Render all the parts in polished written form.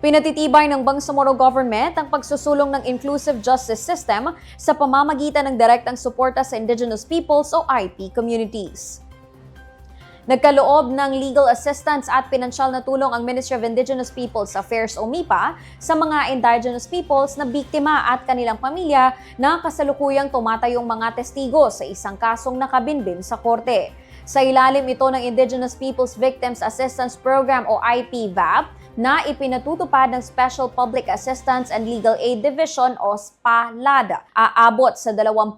Pinatitibay ng Bangsamoro Government ang pagsusulong ng inclusive justice system sa pamamagitan ng direktang suporta sa Indigenous Peoples o IP communities. Nagkaloob ng legal assistance at pinansyal na tulong ang Ministry of Indigenous Peoples Affairs o MIPA sa mga Indigenous Peoples na biktima at kanilang pamilya na kasalukuyang tumatayong mga testigo sa isang kasong nakabinbin sa korte. Sa ilalim ito ng Indigenous Peoples Victims Assistance Program o IPVAP, na ipinatutupad ng Special Public Assistance and Legal Aid Division o SPALAD. Aabot sa 20,000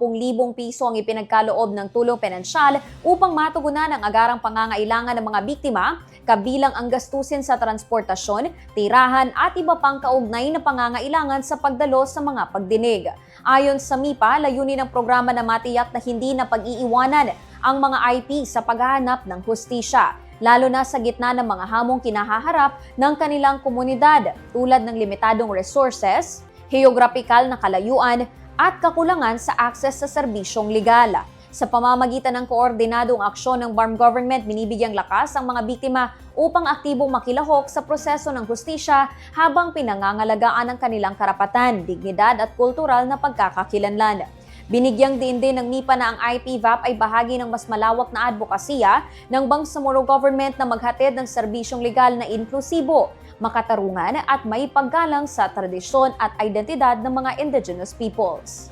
piso ang ipinagkaloob ng tulong pinansyal upang matugunan ang agarang pangangailangan ng mga biktima, kabilang ang gastusin sa transportasyon, tirahan at iba pang kaugnay na pangangailangan sa pagdalo sa mga pagdinig. Ayon sa MIPA, layunin ng programa na matiyak na hindi na pag-iiwanan ang mga IP sa paghahanap ng hustisya, lalo na sa gitna ng mga hamong kinahaharap ng kanilang komunidad tulad ng limitadong resources, geographical na kalayuan at kakulangan sa akses sa serbisyong legal. Sa pamamagitan ng koordinadong aksyon ng BARM government, binibigyang lakas ang mga biktima upang aktibong makilahok sa proseso ng hustisya habang pinangangalagaan ang kanilang karapatan, dignidad at kultural na pagkakakilanlan. Binigyang din ng MIPA na ang IPVAP ay bahagi ng mas malawak na advokasya ng Bangsamoro Government na maghatid ng serbisyong legal na inklusibo, makatarungan at may paggalang sa tradisyon at identidad ng mga Indigenous peoples.